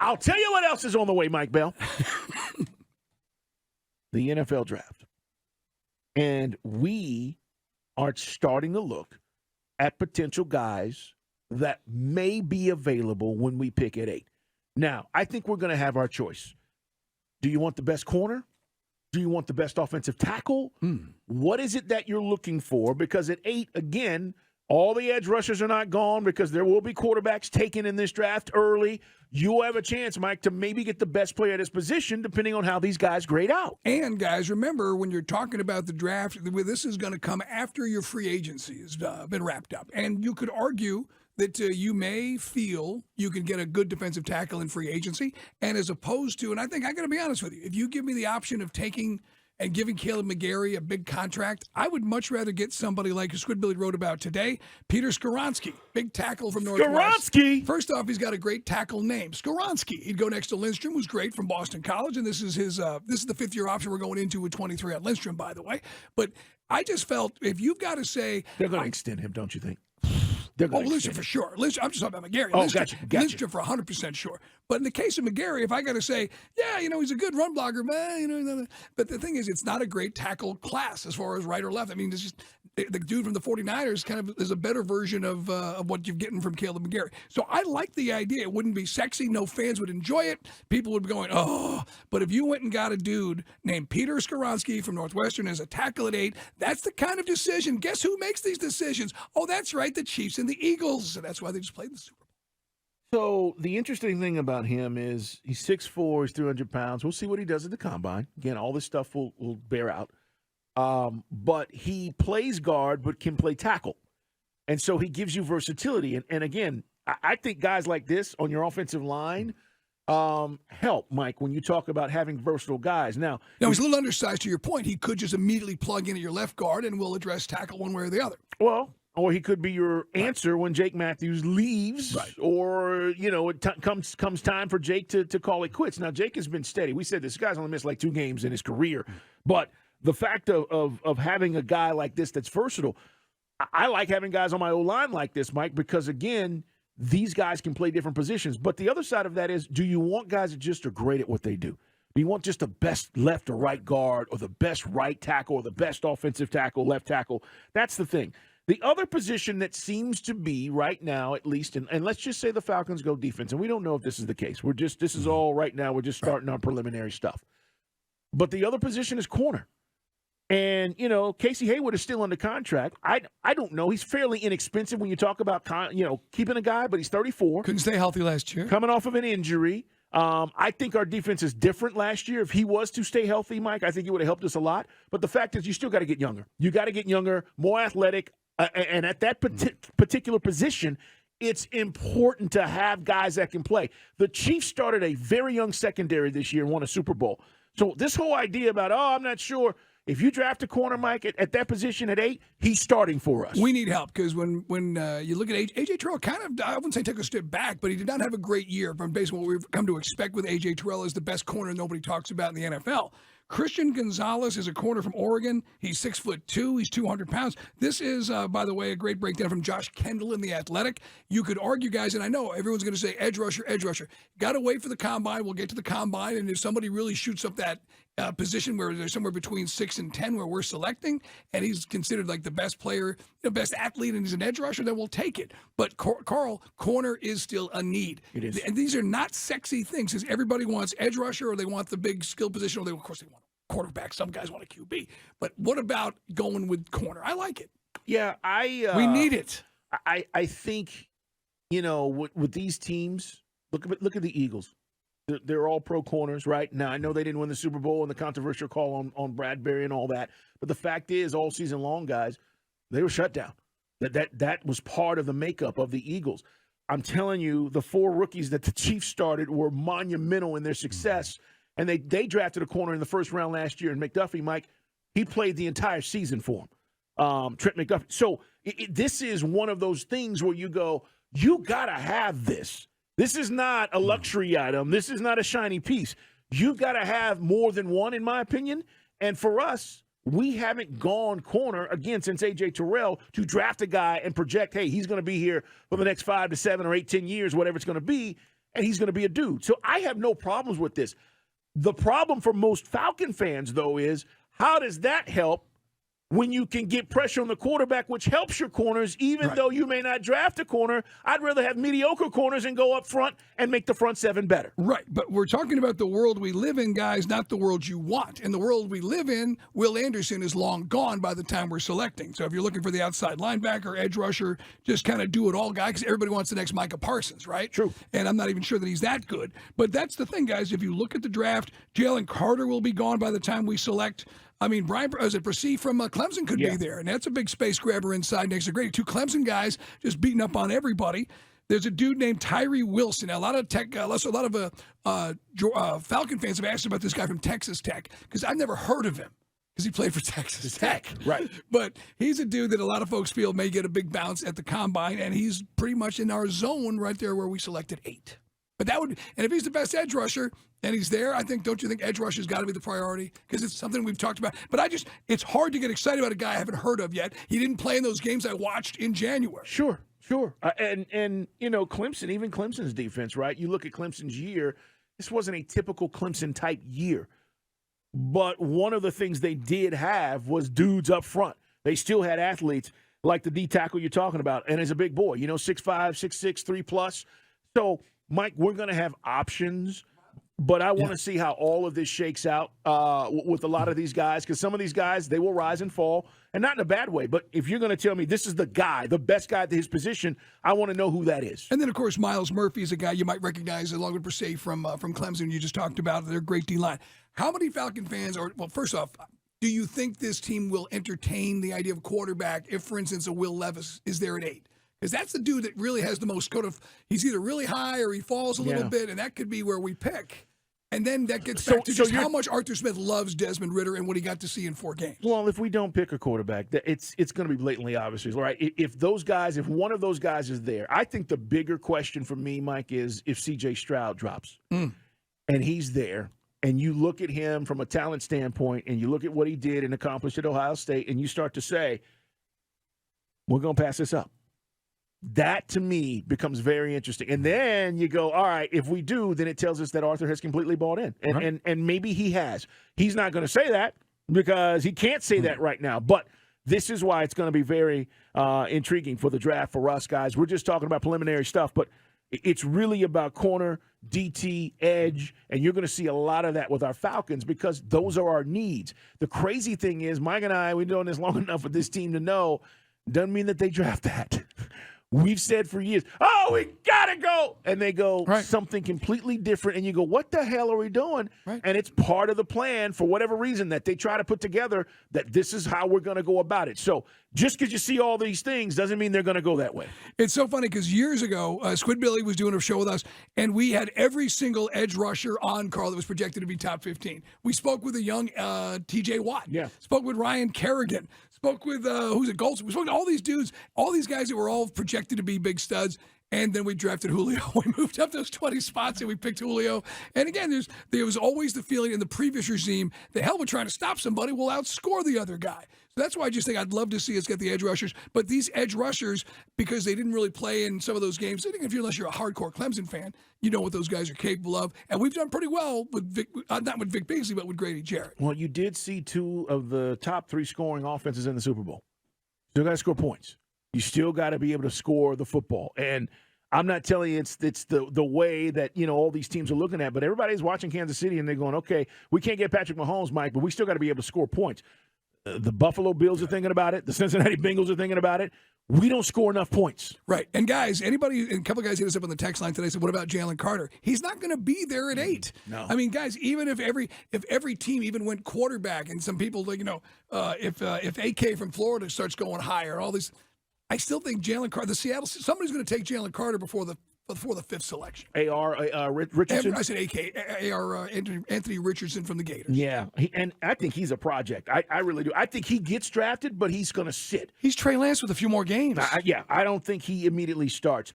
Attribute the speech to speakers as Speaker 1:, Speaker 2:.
Speaker 1: I'll tell you what else is on the way, Mike Bell. The NFL draft. And we are starting to look at potential guys that may be available when we pick at 8. Now, I think we're going to have our choice. Do you want the best corner? Do you want the best offensive tackle? What is it that you're looking for? Because at 8, again, all the edge rushers are not gone because there will be quarterbacks taken in this draft early. You'll have a chance, Mike, to maybe get the best player at his position depending on how these guys grade out.
Speaker 2: And, guys, remember, when you're talking about the draft, this is going to come after your free agency has been wrapped up. And you could argue that you may feel you can get a good defensive tackle in free agency, and as opposed to, and I think I got to be honest with you, if you give me the option of taking and giving Caleb McGarry a big contract, I would much rather get somebody like SquidBilly wrote about today, Peter Skoronski, big tackle from Northwestern.
Speaker 1: Skoronski!
Speaker 2: First off, he's got a great tackle name, Skoronski. He'd go next to Lindstrom, who's great from Boston College, and this is the fifth-year option we're going into with 23 on Lindstrom, by the way. But I just felt if you've got to say
Speaker 1: they're going to extend him, don't you think?
Speaker 2: Lindstrom for sure. I'm just talking about McGarry.
Speaker 1: Oh,
Speaker 2: Lindstrom,
Speaker 1: gotcha.
Speaker 2: Lindstrom for 100% sure. But in the case of McGarry, if I got to say, yeah, he's a good run blocker, man, but the thing is, it's not a great tackle class as far as right or left. I mean, it's just the dude from the 49ers kind of is a better version of what you're getting from Caleb McGarry. So I like the idea. It wouldn't be sexy. No fans would enjoy it. People would be going, oh. But if you went and got a dude named Peter Skoronski from Northwestern as a tackle at 8, that's the kind of decision. Guess who makes these decisions? Oh, that's right, the Chiefs and the Eagles. So that's why they just played the Super Bowl.
Speaker 1: So the interesting thing about him is he's 6'4", he's 300 pounds. We'll see what he does at the combine. Again, all this stuff will bear out. But he plays guard but can play tackle. And so he gives you versatility. And again, I think guys like this on your offensive line help, Mike, when you talk about having versatile guys. Now,
Speaker 2: he's a little undersized to your point. He could just immediately plug in at your left guard and we'll address tackle one way or the other.
Speaker 1: Well, or he could be your answer when Jake Matthews leaves, or, it comes time for Jake to call it quits. Now, Jake has been steady. We said this guy's only missed like 2 games in his career. But the fact of having a guy like this that's versatile, I like having guys on my O-line like this, Mike, because, again, these guys can play different positions. But the other side of that is, do you want guys that just are great at what they do? Do you want just the best left or right guard or the best right tackle or the best offensive tackle, left tackle? That's the thing. The other position that seems to be right now, at least, and let's just say the Falcons go defense, and we don't know if this is the case. This is all right now. We're just starting our preliminary stuff. But the other position is corner. And, Casey Hayward is still under contract. I don't know. He's fairly inexpensive when you talk about, keeping a guy, but he's 34.
Speaker 2: Couldn't stay healthy last year.
Speaker 1: Coming off of an injury. I think our defense is different last year. If he was to stay healthy, Mike, I think it would have helped us a lot. But the fact is you still got to get younger. You got to get younger, more athletic. And at that particular position, it's important to have guys that can play. The Chiefs started a very young secondary this year and won a Super Bowl. So this whole idea about, I'm not sure. If you draft a corner, Mike, at that position at 8, he's starting for us.
Speaker 2: We need help because when you look at A.J. Terrell, kind of, I wouldn't say take a step back, but he did not have a great year from based on what we've come to expect with A.J. Terrell as the best corner nobody talks about in the NFL. Christian Gonzalez is a corner from Oregon. He's 6'2". He's 200 pounds. This is, by the way, a great breakdown from Josh Kendall in The Athletic. You could argue, guys, and I know everyone's going to say edge rusher. Got to wait for the combine. We'll get to the combine, and if somebody really shoots up that position where there's somewhere between 6 and 10 where we're selecting, and he's considered like the best player, best athlete, and he's an edge rusher, then we'll take it. But, Carl, corner is still a need.
Speaker 1: It is.
Speaker 2: And these are not sexy things because everybody wants edge rusher or they want the big skill position, or of course they want quarterback. Some guys want a QB. But what about going with corner? I like it.
Speaker 1: Yeah,
Speaker 2: we need it.
Speaker 1: I think, with these teams, look at the Eagles. They're all pro corners, right? Now, I know they didn't win the Super Bowl and the controversial call on Bradbury and all that. But the fact is, all season long, guys, they were shut down. That was part of the makeup of the Eagles. I'm telling you, the 4 rookies that the Chiefs started were monumental in their success. And they drafted a corner in the first round last year. And McDuffie, Mike, he played the entire season for him, Trent McDuffie. So this is one of those things where you go, you got to have this. This is not a luxury item. This is not a shiny piece. You've got to have more than one, in my opinion. And for us, we haven't gone corner, again, since A.J. Terrell, to draft a guy and project, hey, he's going to be here for the next 5 to 7 or 8, 10 years, whatever it's going to be. and he's going to be a dude. So I have no problems with this. The problem for most Falcon fans, though, is how does that help when you can get pressure on the quarterback, which helps your corners, even though you may not draft a corner? I'd rather have mediocre corners and go up front and make the front seven better.
Speaker 2: Right, but we're talking about the world we live in, guys, not the world you want. In the world we live in, Will Anderson is long gone by the time we're selecting. So if you're looking for the outside linebacker, edge rusher, just kind of do it all guy, because everybody wants the next Micah Parsons, right?
Speaker 1: True.
Speaker 2: And I'm not even sure that he's that good. But that's the thing, guys. If you look at the draft, Jalen Carter will be gone by the time we select. I mean, Brian Bresee from Clemson could be there, and that's a big space grabber inside next to Grady. Two Clemson guys just beating up on everybody. There's a dude named Tyree Wilson. Now, a lot of Falcon fans have asked about this guy from Texas Tech because I've never heard of him because he played for Texas Tech.
Speaker 1: Right.
Speaker 2: But he's a dude that a lot of folks feel may get a big bounce at the combine, and he's pretty much in our zone right there where we selected 8. But that would, and if he's the best edge rusher and he's there, don't you think edge rusher's got to be the priority? Because it's something we've talked about. But it's hard to get excited about a guy I haven't heard of yet. He didn't play in those games I watched in January.
Speaker 1: Sure. And Clemson, even Clemson's defense, right? You look at Clemson's year, this wasn't a typical Clemson type year. But one of the things they did have was dudes up front. They still had athletes like the D tackle you're talking about, and is a big boy, 6'5", 6'6", 3+. So, Mike, we're going to have options, but I want to see how all of this shakes out with a lot of these guys, because some of these guys, they will rise and fall, and not in a bad way. But if you're going to tell me this is the guy, the best guy at his position, I want to know who that is.
Speaker 2: And then, of course, Miles Murphy is a guy you might recognize along with Bresee from Clemson. You just talked about their great D-line. How many Falcon fans first off, do you think this team will entertain the idea of quarterback if, for instance, a Will Levis is there at 8? Because that's the dude that really has the most he's either really high or he falls a little bit, and that could be where we pick. And then that gets back to just how much Arthur Smith loves Desmond Ridder and what he got to see in 4 games.
Speaker 1: Well, if we don't pick a quarterback, it's going to be blatantly obvious, right? If one of those guys is there, I think the bigger question for me, Mike, is if C.J. Stroud drops. And he's there, and you look at him from a talent standpoint, and you look at what he did and accomplished at Ohio State, and you start to say, we're going to pass this up. That, to me, becomes very interesting. And then you go, all right, if we do, then it tells us that Arthur has completely bought in. And maybe he has. He's not going to say that because he can't say that right now. But this is why it's going to be very intriguing for the draft for us, guys. We're just talking about preliminary stuff, but it's really about corner, DT, edge, and you're going to see a lot of that with our Falcons because those are our needs. The crazy thing is, Mike and I, we've been doing this long enough with this team to know, doesn't mean that they draft that. We've said for years, we got to go. And they go something completely different. And you go, what the hell are we doing? Right. And it's part of the plan for whatever reason that they try to put together that this is how we're going to go about it. So just because you see all these things doesn't mean they're going to go that way. It's so funny because years ago, SquidBilly was doing a show with us, and we had every single edge rusher on, Carl, that was projected to be top 15. We spoke with a young T.J. Watt. Yeah. Spoke with Ryan Kerrigan. Spoke with, Goldsmith. We spoke to all these dudes, all these guys that were all projected to be big studs. And then we drafted Julio. We moved up those 20 spots and we picked Julio. And again, there was always the feeling in the previous regime that hell, we're trying to stop somebody, we'll outscore the other guy. So that's why I just think I'd love to see us get the edge rushers. But these edge rushers, because they didn't really play in some of those games, I think unless you're a hardcore Clemson fan, you know what those guys are capable of. And we've done pretty well with Vic, not with Vic Beasley, but with Grady Jarrett. Well, you did see 2 of the top 3 scoring offenses in the Super Bowl. Still got to score points. You still got to be able to score the football. And I'm not telling you it's the way that, all these teams are looking at, but everybody's watching Kansas City and they're going, okay, we can't get Patrick Mahomes, Mike, but we still got to be able to score points. The Buffalo Bills are thinking about it. The Cincinnati Bengals are thinking about it. We don't score enough points. Right. And guys, and a couple of guys hit us up on the text line today, said, what about Jalen Carter? He's not going to be there at 8. No. I mean, guys, even if every team even went quarterback, and some people, if AK from Florida starts going higher, all these, I still think Jalen Carter, somebody's going to take Jalen Carter before the 5th selection. Richardson? I said Anthony Richardson from the Gators. Yeah, and I think he's a project. I really do. I think he gets drafted, but he's going to sit. He's Trey Lance with a few more games. I don't think he immediately starts.